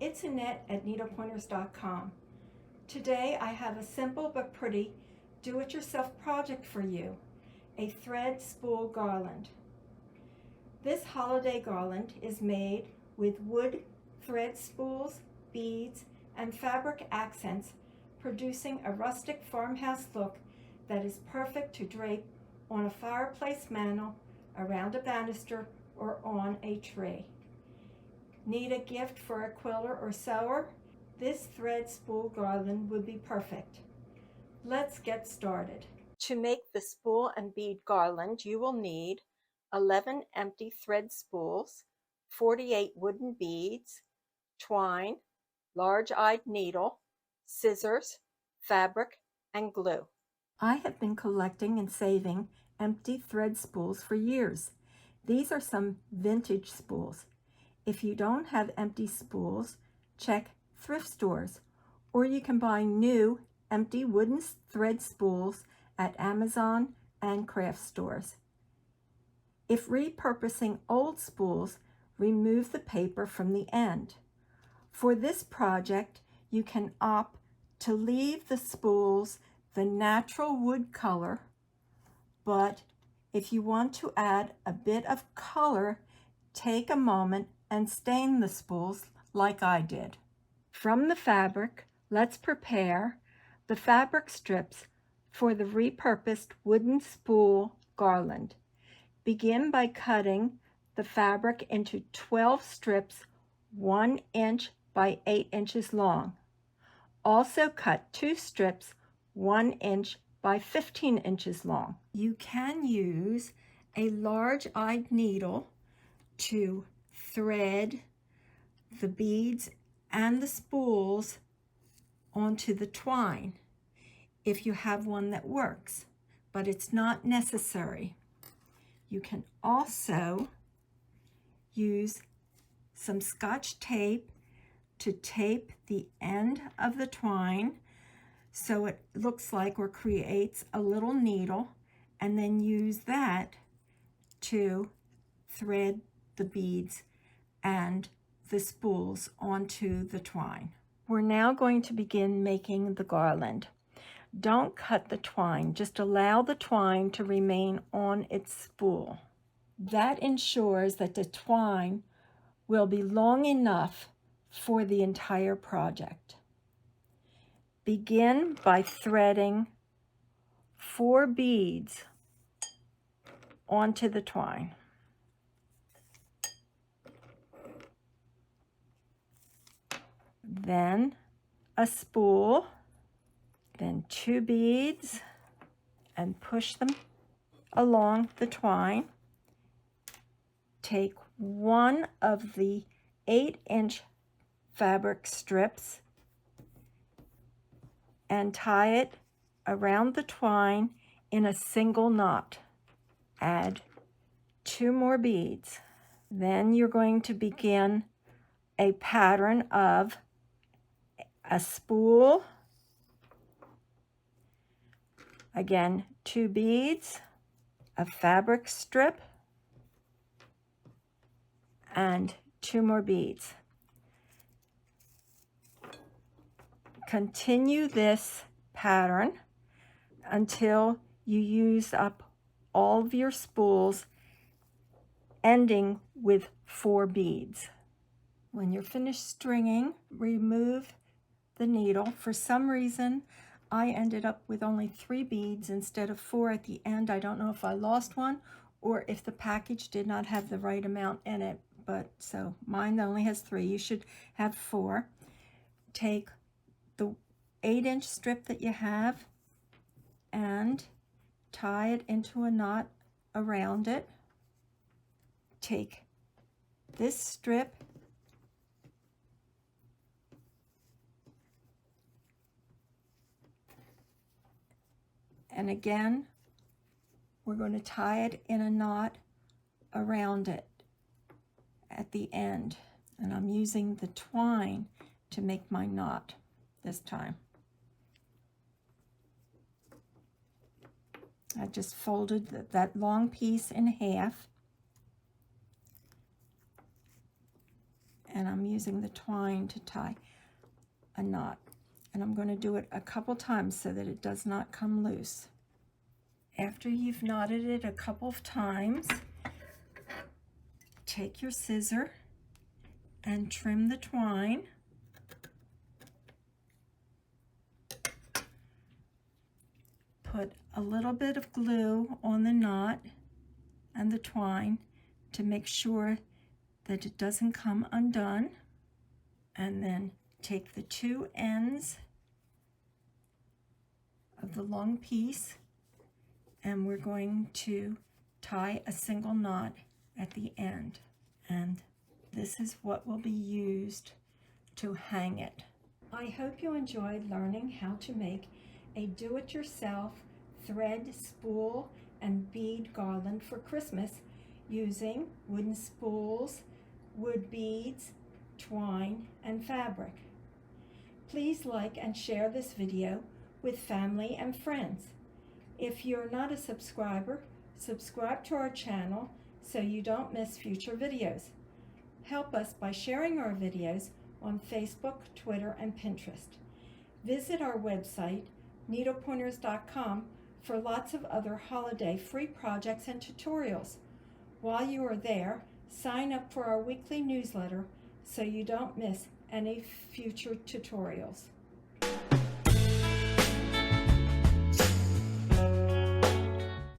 It's Annette at needlepointers.com. Today I have a simple but pretty do-it-yourself project for you, a thread spool garland. This holiday garland is made with wood thread spools, beads, and fabric accents, producing a rustic farmhouse look that is perfect to drape on a fireplace mantel, around a banister, or on a tree. Need a gift for a quilter or sewer? This thread spool garland would be perfect. Let's get started. To make the spool and bead garland, you will need 11 empty thread spools, 48 wooden beads, twine, large-eyed needle, scissors, fabric, and glue. I have been collecting and saving empty thread spools for years. These are some vintage spools. If you don't have empty spools, check thrift stores, or you can buy new empty wooden thread spools at Amazon and craft stores. If repurposing old spools, remove the paper from the end. For this project, you can opt to leave the spools the natural wood color, but if you want to add a bit of color, take a moment and stain the spools like I did. From the fabric, let's prepare the fabric strips for the repurposed wooden spool garland. Begin by cutting the fabric into 12 strips 1 inch by 8 inches long. Also cut 2 strips 1 inch by 15 inches long. You can use a large-eyed needle to thread the beads and the spools onto the twine if you have one that works, but it's not necessary. You can also use some Scotch tape to tape the end of the twine so it looks like or creates a little needle, and then use that to thread the beads and the spools onto the twine. We're now going to begin making the garland. Don't cut the twine, just allow the twine to remain on its spool. That ensures that the twine will be long enough for the entire project. Begin by threading 4 beads onto the twine. Then a spool, then 2 beads, and push them along the twine. Take one of the 8-inch fabric strips and tie it around the twine in a single knot. Add 2 more beads. Then you're going to begin a pattern of a spool, again 2 beads, a fabric strip, and 2 more beads. Continue this pattern until you use up all of your spools, ending with 4 beads. When you're finished stringing, remove the needle. For some reason, I ended up with only 3 beads instead of 4 at the end. I don't know if I lost one or if the package did not have the right amount in it, but so mine only has 3. You should have 4. Take the 8-inch strip that you have and tie it into a knot around it. Take this strip and again, we're going to tie it in a knot around it at the end. And I'm using the twine to make my knot this time. I just folded that long piece in half and I'm using the twine to tie a knot. And I'm going to do it a couple times so that it does not come loose. After you've knotted it a couple of times, take your scissor and trim the twine. Put a little bit of glue on the knot and the twine to make sure that it doesn't come undone. And then take the two ends of the long piece, and we're going to tie a single knot at the end. And this is what will be used to hang it. I hope you enjoyed learning how to make a do-it-yourself thread, spool, and bead garland for Christmas using wooden spools, wood beads, twine, and fabric. Please like and share this video with family and friends. If you're not a subscriber, subscribe to our channel so you don't miss future videos. Help us by sharing our videos on Facebook, Twitter, and Pinterest. Visit our website, needlepointers.com, for lots of other holiday free projects and tutorials. While you are there, sign up for our weekly newsletter so you don't miss any future tutorials.